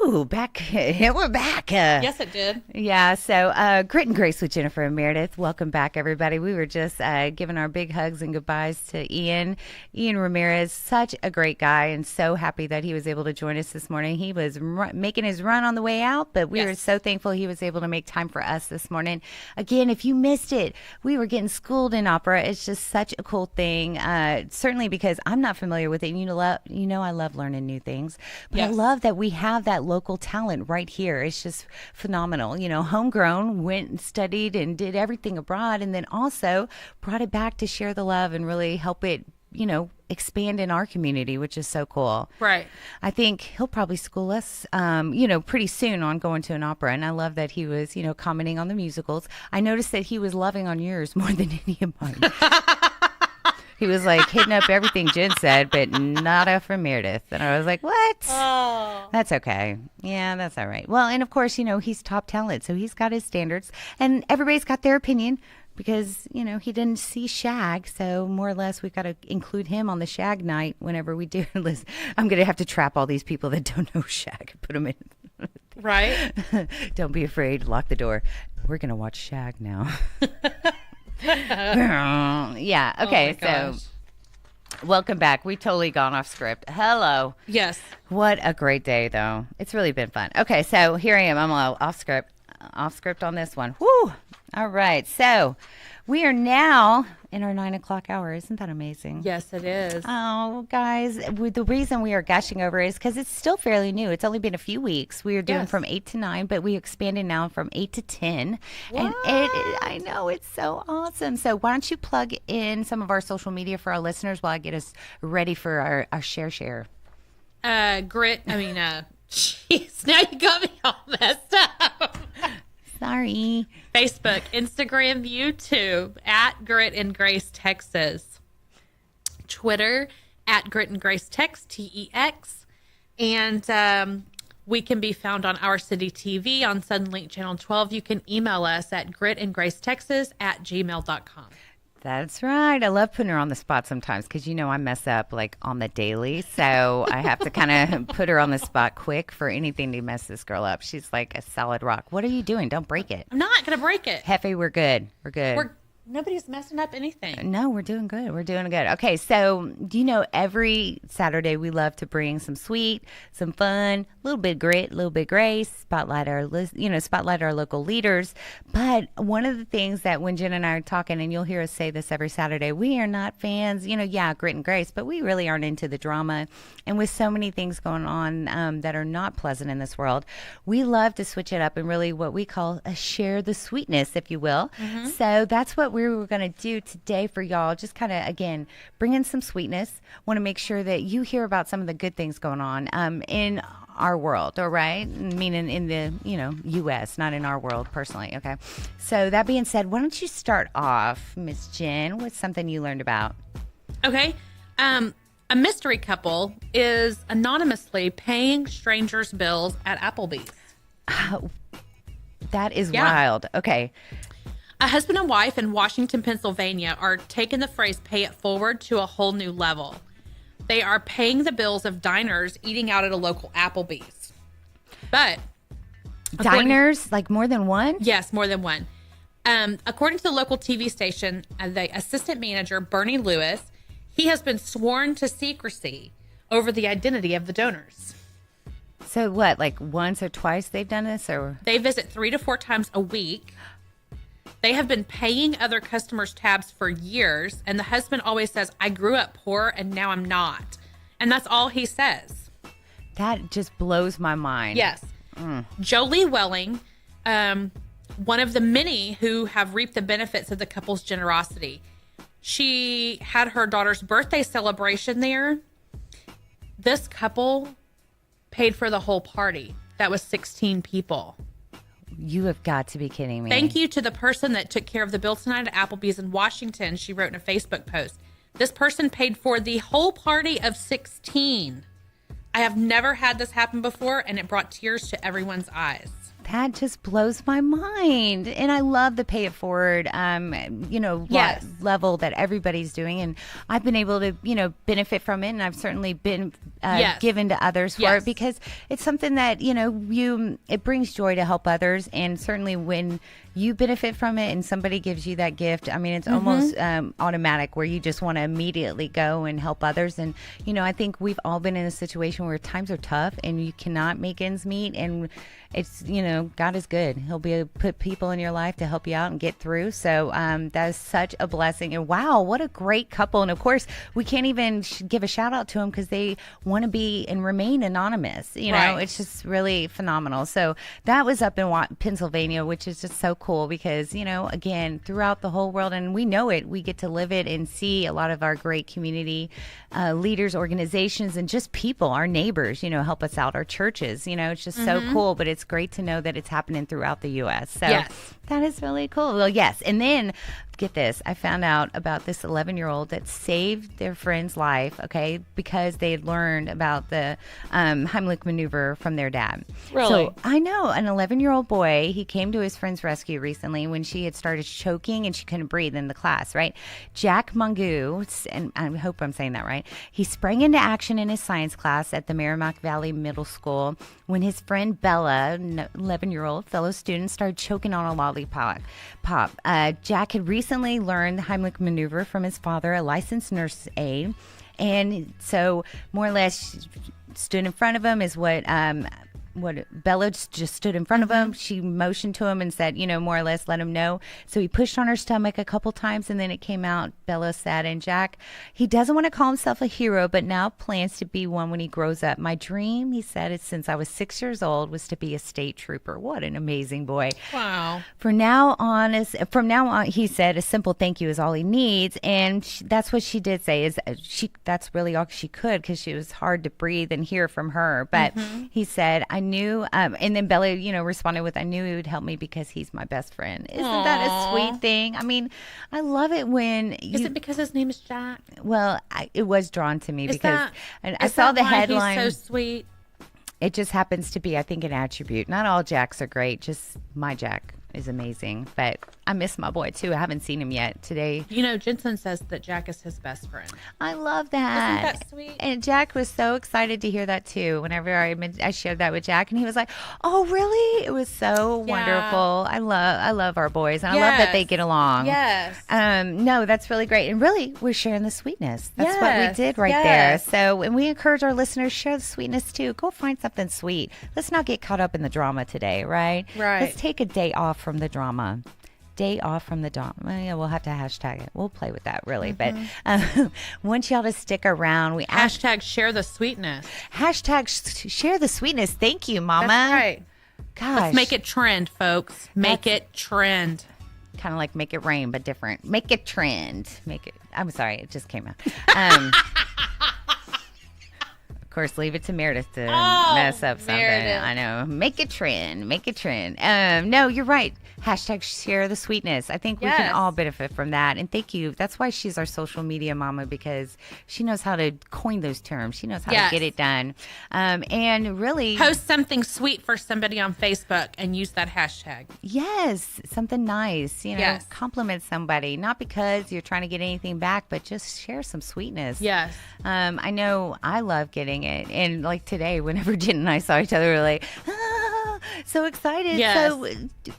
Ooh, back. We're back. Yes, it did. Yeah, so Grit and Grace with Jennifer and Merideth. Welcome back, everybody. We were just giving our big hugs and goodbyes to Ian Ramirez. Such a great guy, and so happy that he was able to join us this morning. He was making his run on the way out, but we were so thankful he was able to make time for us this morning. Again, if you missed it, we were getting schooled in opera. It's just such a cool thing, certainly because I'm not familiar with it. And I love learning new things, but I love that we have that local talent right here. It's just phenomenal. Homegrown, went and studied and did everything abroad, and then also brought it back to share the love and really help it, expand in our community, which is so cool. Right. I think he'll probably school us, pretty soon on going to an opera. And I love that he was, commenting on the musicals. I noticed that he was loving on yours more than any of mine. He was like hitting up everything Jen said, but not from Merideth. And I was like, what? Oh. That's okay. Yeah, that's all right. Well, and of course, he's top talent, so he's got his standards. And everybody's got their opinion because, he didn't see Shag. So more or less, we've got to include him on the Shag night whenever we do. Listen, I'm going to have to trap all these people that don't know Shag and put them in. Right. Don't be afraid. Lock the door. We're going to watch Shag now. Yeah. Okay. So welcome back. We totally gone off script. Hello. Yes. What a great day, though. It's really been fun. Okay. So here I am. I'm all off script on this one. Woo. All right. So we are now in our 9 o'clock hour. Isn't that amazing? Yes, it is. Oh, guys, the reason we are gushing over is because it's still fairly new. It's only been a few weeks. We are doing from 8 to 9, but we expanded now from 8 to 10. What? And I know, it's so awesome. So why don't you plug in some of our social media for our listeners while I get us ready for our share. Jeez, now you got me all messed up. Sorry. Facebook, Instagram, YouTube, at Grit and Grace Texas. Twitter, at Grit and Grace Tex, TEX. And we can be found on Our City TV on Suddenlink Channel 12. You can email us at gritandgracetexas@gmail.com. That's right. I love putting her on the spot sometimes because, I mess up like on the daily. So I have to kind of put her on the spot quick for anything to mess this girl up. She's like a solid rock. What are you doing? Don't break it. I'm not going to break it. Hefe, we're good. We're good. Nobody's messing up anything. No, we're doing good. We're doing good. Okay, so every Saturday we love to bring some sweet, some fun, a little bit of grit, a little bit of grace, spotlight our local leaders. But one of the things that when Jen and I are talking, and you'll hear us say this every Saturday, we are not fans, grit and grace, but we really aren't into the drama. And with so many things going on that are not pleasant in this world, we love to switch it up and really what we call a share the sweetness, if you will. Mm-hmm. So that's what we were going to do today for y'all. Just kind of, again, bring in some sweetness. Want to make sure that you hear about some of the good things going on in our world, all right? Meaning in the, U.S., not in our world personally, okay? So that being said, why don't you start off, Miss Jen, with something you learned about? Okay. A mystery couple is anonymously paying strangers' bills at Applebee's. That is wild. Okay. A husband and wife in Washington, Pennsylvania are taking the phrase pay it forward to a whole new level. They are paying the bills of diners eating out at a local Applebee's. But diners, like more than one? Yes, more than one. According to the local TV station, the assistant manager, Bernie Lewis, he has been sworn to secrecy over the identity of the donors. So what, like once or twice they've done this? Or they visit 3 to 4 times a week. They have been paying other customers' tabs for years, and the husband always says, I grew up poor and now I'm not. And that's all he says. That just blows my mind. Yes. Jolie Welling, one of the many who have reaped the benefits of the couple's generosity. She had her daughter's birthday celebration there. This couple paid for the whole party. That was 16 people. You have got to be kidding me. Thank you to the person that took care of the bill tonight at Applebee's in Washington. She wrote in a Facebook post. This person paid for the whole party of 16. I have never had this happen before, and it brought tears to everyone's eyes. That just blows my mind. And I love the pay it forward, level that everybody's doing. And I've been able to, benefit from it. And I've certainly given to others for it, because it's something that, it brings joy to help others. And certainly when you benefit from it and somebody gives you that gift, I mean, it's almost automatic where you just want to immediately go and help others. And, I think we've all been in a situation where times are tough and you cannot make ends meet. And it's, God is good. He'll be able to put people in your life to help you out and get through. So that is such a blessing. And wow, what a great couple. And of course, we can't even give a shout out to them because they want to be and remain anonymous. It's just really phenomenal. So that was up in Pennsylvania, which is just so cool because, again, throughout the whole world, and we know it, we get to live it and see a lot of our great community leaders, organizations, and just people, our neighbors, help us out, our churches. It's just so cool, but it's great to know that it's happening throughout the U.S. So that is really cool. Well, yes. And then get this, I found out about this 11-year-old that saved their friend's life, okay, because they had learned about the Heimlich maneuver from their dad. Really? So I know an 11-year-old boy, he came to his friend's rescue recently when she had started choking and she couldn't breathe in the class, right? Jack Mungu, and I hope I'm saying that right, he sprang into action in his science class at the Merrimack Valley Middle School when his friend Bella, an 11-year-old fellow student, started choking on a lollipop. Jack had recently learned the Heimlich maneuver from his father, a licensed nurse aide. And so more or less stood in front of him is what Bella just stood in front of him. She motioned to him and said, more or less let him know. So he pushed on her stomach a couple times and then it came out. Bella said, and Jack, he doesn't want to call himself a hero, but now plans to be one when he grows up. My dream, he said, is since I was 6 years old, was to be a state trooper. What an amazing boy. Wow. From now on, he said, a simple thank you is all he needs. And that's what she did say that's really all she could because she was hard to breathe and hear from her. But he said, I knew, and then Bella, responded with, I knew he would help me because he's my best friend. Isn't that a sweet thing? I mean, I love it when Is it because his name is Jack? Well, it was drawn to me because I saw the headline. He's so sweet. It just happens to be, I think, an attribute. Not all Jacks are great. Just my Jack is amazing. But I miss my boy, too. I haven't seen him yet today. Jensen says that Jack is his best friend. I love that. Isn't that sweet? And Jack was so excited to hear that, too, whenever I shared that with Jack. And he was like, oh, really? It was so wonderful. I love our boys. And I love that they get along. Yes. No, that's really great. And really, we're sharing the sweetness. That's what we did right there. So, and we encourage our listeners, share the sweetness, too. Go find something sweet. Let's not get caught up in the drama today, right? Right. Let's take a day off from the drama. Day off from the drama. Well, yeah, we'll have to hashtag it. We'll play with that, really. But want y'all to stick around. We hashtag share the sweetness. Hashtag share the sweetness. Thank you, Mama. That's right. Gosh. Let's make it trend, folks. Make it trend. Kind of like make it rain, but different. Make it trend. I'm sorry. It just came out. Of course, leave it to Merideth to mess up something. Merideth. I know. Make it trend. Make it trend. No, you're right. Hashtag share the sweetness. I think we can all benefit from that. And thank you. That's why she's our social media mama, because she knows how to coin those terms. She knows how to get it done. And really post something sweet for somebody on Facebook and use that hashtag. Yes. Something nice. Compliment somebody. Not because you're trying to get anything back, but just share some sweetness. Yes. I know I love getting it. And like today, whenever Jen and I saw each other, we were like, so excited. Yes. So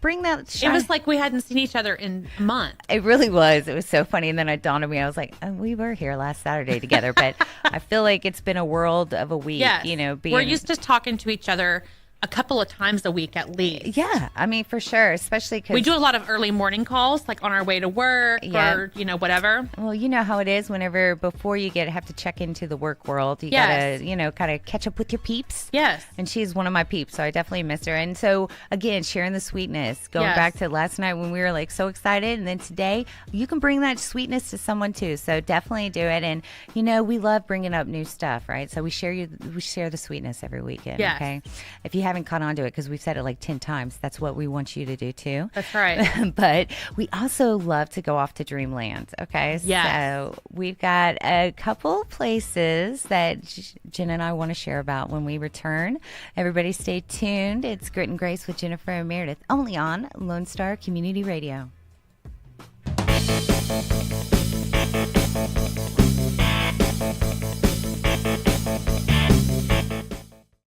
bring that shine. It was like we hadn't seen each other in a month. It really was. It was so funny. And then it dawned on me. I was like, we were here last Saturday together. But I feel like it's been a world of a week. Yes. We're used to talking to each other a couple of times a week at least. Yeah, I mean, for sure, especially because we do a lot of early morning calls, like on our way to work or, whatever. Well, you know how it is whenever before you have to check into the work world, you got to, kind of catch up with your peeps. Yes. And she's one of my peeps, so I definitely miss her. And so, again, sharing the sweetness, going back to last night when we were like so excited. And then today, you can bring that sweetness to someone too. So definitely do it. And, we love bringing up new stuff, right? So we share the sweetness every weekend. Yes. Okay. If you haven't caught on to it, because we've said it like 10 times, that's what we want you to do too. That's right. But we also love to go off to dreamland. Okay. Yes. So we've got a couple places that Jen and I want to share about when we return. Everybody stay tuned. It's Grit and Grace with Jennifer and Merideth, only on Lone Star Community Radio.